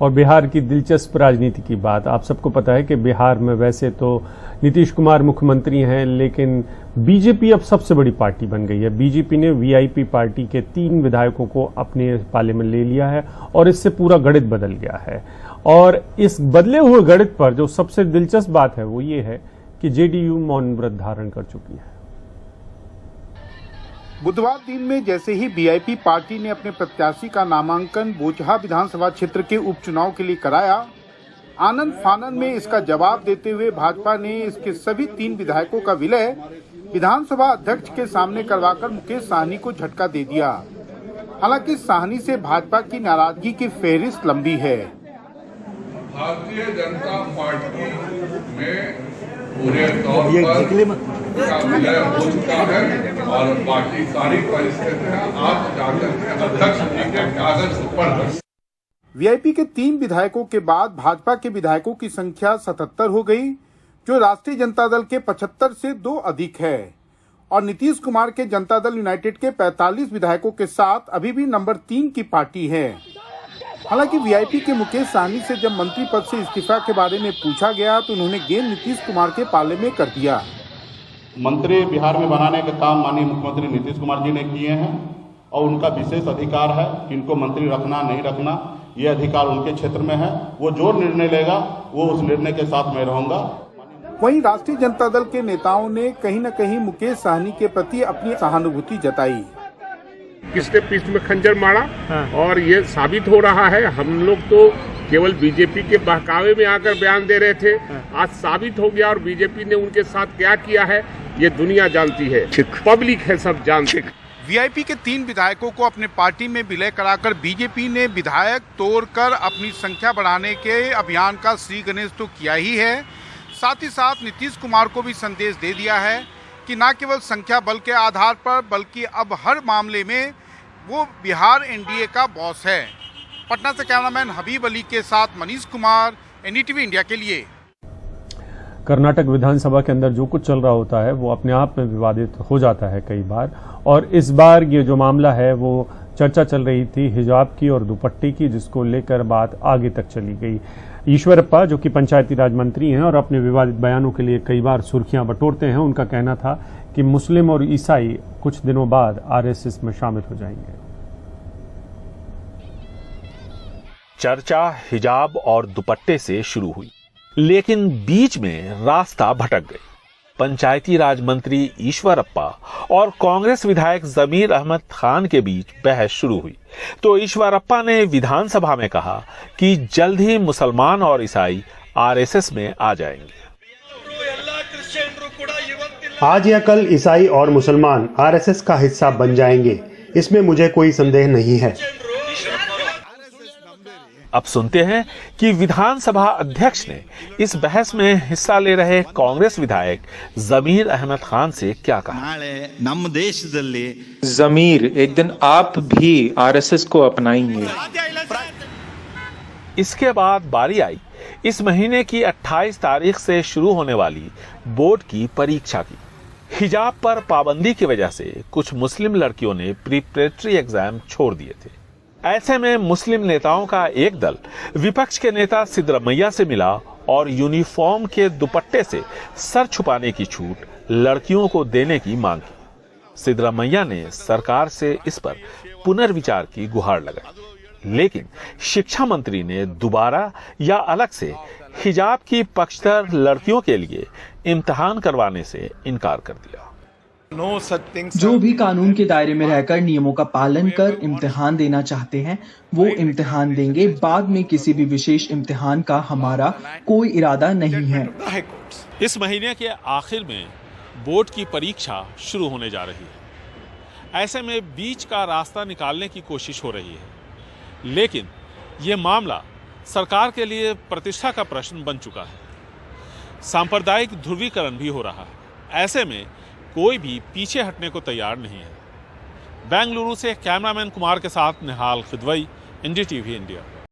और बिहार की दिलचस्प राजनीति की बात। आप सबको पता है कि बिहार में वैसे तो नीतीश कुमार मुख्यमंत्री हैं, लेकिन बीजेपी अब सबसे बड़ी पार्टी बन गई है। बीजेपी ने वीआईपी पार्टी के 3 विधायकों को अपने पाले में ले लिया है और इससे पूरा गणित बदल गया है। और इस बदले हुए गणित पर जो सबसे दिलचस्प बात है वो ये है कि जेडीयू मौन व्रत धारण कर चुकी है। बुधवार दिन में जैसे ही वीआईपी पार्टी ने अपने प्रत्याशी का नामांकन बोचहा विधानसभा क्षेत्र के उपचुनाव के लिए कराया, आनंद फानन में इसका जवाब देते हुए भाजपा ने इसके सभी 3 विधायकों का विलय विधानसभा अध्यक्ष के सामने करवाकर मुकेश साहनी को झटका दे दिया। हालांकि साहनी से भाजपा की नाराजगी की फहरिस्त लंबी है। भारतीय जनता पार्टी में पूरे तौर पर का विलय हो चुका है और पार्टी सारी परिस्थितियां आप जाकर के अध्यक्ष जी के कागज पर। वीआईपी के 3 विधायकों के बाद भाजपा के विधायकों की संख्या 77 हो गई, जो राष्ट्रीय जनता दल के 75 से 2 अधिक है। और नीतीश कुमार के जनता दल यूनाइटेड के 45 विधायकों के साथ अभी भी नंबर 3 की पार्टी है। हालांकि वीआईपी के मुकेश साहनी से जब मंत्री पद से इस्तीफा के बारे में पूछा गया तो उन्होंने गेंद नीतीश कुमार के पाले में कर दिया। मंत्री बिहार में बनाने का काम माननीय मुख्यमंत्री नीतीश कुमार जी ने किए हैं और उनका विशेष अधिकार है कि इनको मंत्री रखना नहीं रखना, ये अधिकार उनके क्षेत्र में है। वो जो निर्णय लेगा वो उस निर्णय के साथ मैं रहूंगा। वहीं राष्ट्रीय जनता दल के नेताओं ने कहीं न कहीं मुकेश साहनी के प्रति अपनी सहानुभूति जताई। किसने पीठ में खंजर मारा और ये साबित हो रहा है। हम लोग तो केवल बीजेपी के बहकावे में आकर बयान दे रहे थे, आज साबित हो गया और बीजेपी ने उनके साथ क्या किया है ये दुनिया जानती है, पब्लिक है, सब जानते। वीआईपी के 3 विधायकों को अपने पार्टी में विलय कराकर बीजेपी ने विधायक तोड़कर अपनी संख्या बढ़ाने के अभियान का श्री गणेश तो किया ही है, साथ ही साथ नीतीश कुमार को भी संदेश दे दिया है कि न केवल संख्या बल के आधार पर बल्कि अब हर मामले में वो बिहार एनडीए का बॉस है। पटना से कैमरामैन हबीब अली के साथ मनीष कुमार, एनडीटीवी इंडिया के लिए। कर्नाटक विधानसभा के अंदर जो कुछ चल रहा होता है वो अपने आप में विवादित हो जाता है कई बार, और इस बार ये जो मामला है वो चर्चा चल रही थी हिजाब की और दुपट्टे की, जिसको लेकर बात आगे तक चली गई। ईश्वरप्पा जो कि पंचायती राज मंत्री हैं और अपने विवादित बयानों के लिए कई बार सुर्खियां बटोरते हैं, उनका कहना था कि मुस्लिम और ईसाई कुछ दिनों बाद आरएसएस में शामिल हो जाएंगे। चर्चा हिजाब और दुपट्टे से शुरू हुई, लेकिन बीच में रास्ता भटक गई। पंचायती राज मंत्री ईश्वरप्पा और कांग्रेस विधायक जमीर अहमद खान के बीच बहस शुरू हुई तो ईश्वरप्पा ने विधानसभा में कहा कि जल्द ही मुसलमान और ईसाई आरएसएस में आ जाएंगे। आज या कल ईसाई और मुसलमान आरएसएस का हिस्सा बन जाएंगे, इसमें मुझे कोई संदेह नहीं है। अब सुनते हैं कि विधानसभा अध्यक्ष ने इस बहस में हिस्सा ले रहे कांग्रेस विधायक जमीर अहमद खान से क्या कहा। जमीर, एक दिन आप भी आरएसएस को अपनाएंगे। इसके बाद बारी आई इस महीने की 28 तारीख से शुरू होने वाली बोर्ड की परीक्षा की। हिजाब पर पाबंदी की वजह से कुछ मुस्लिम लड़कियों ने प्रिपरेटरी एग्जाम छोड़ दिए थे। ऐसे में मुस्लिम नेताओं का एक दल विपक्ष के नेता सिद्धरमैया से मिला और यूनिफॉर्म के दुपट्टे से सर छुपाने की छूट लड़कियों को देने की मांग की। सिद्धरमैया ने सरकार से इस पर पुनर्विचार की गुहार लगाई, लेकिन शिक्षा मंत्री ने दोबारा या अलग से हिजाब की पक्षधर लड़कियों के लिए इम्तिहान करवाने से इनकार कर दिया। जो भी कानून के दायरे में रहकर नियमों का पालन कर इम्तिहान देना चाहते हैं वो इम्तिहान देंगे। बाद में किसी भी विशेष इम्तिहान का हमारा कोई इरादा नहीं है। इस महीने के आखिर में बोर्ड की परीक्षा शुरू होने जा रही है। ऐसे में बीच का रास्ता निकालने की कोशिश हो रही है, लेकिन ये मामला सरकार के लिए प्रतिष्ठा का प्रश्न बन चुका है। सांप्रदायिक ध्रुवीकरण भी हो रहा है। ऐसे में कोई भी पीछे हटने को तैयार नहीं है। बेंगलुरु से कैमरामैन कुमार के साथ निहाल खिदवई, एनडीटीवी इंडिया।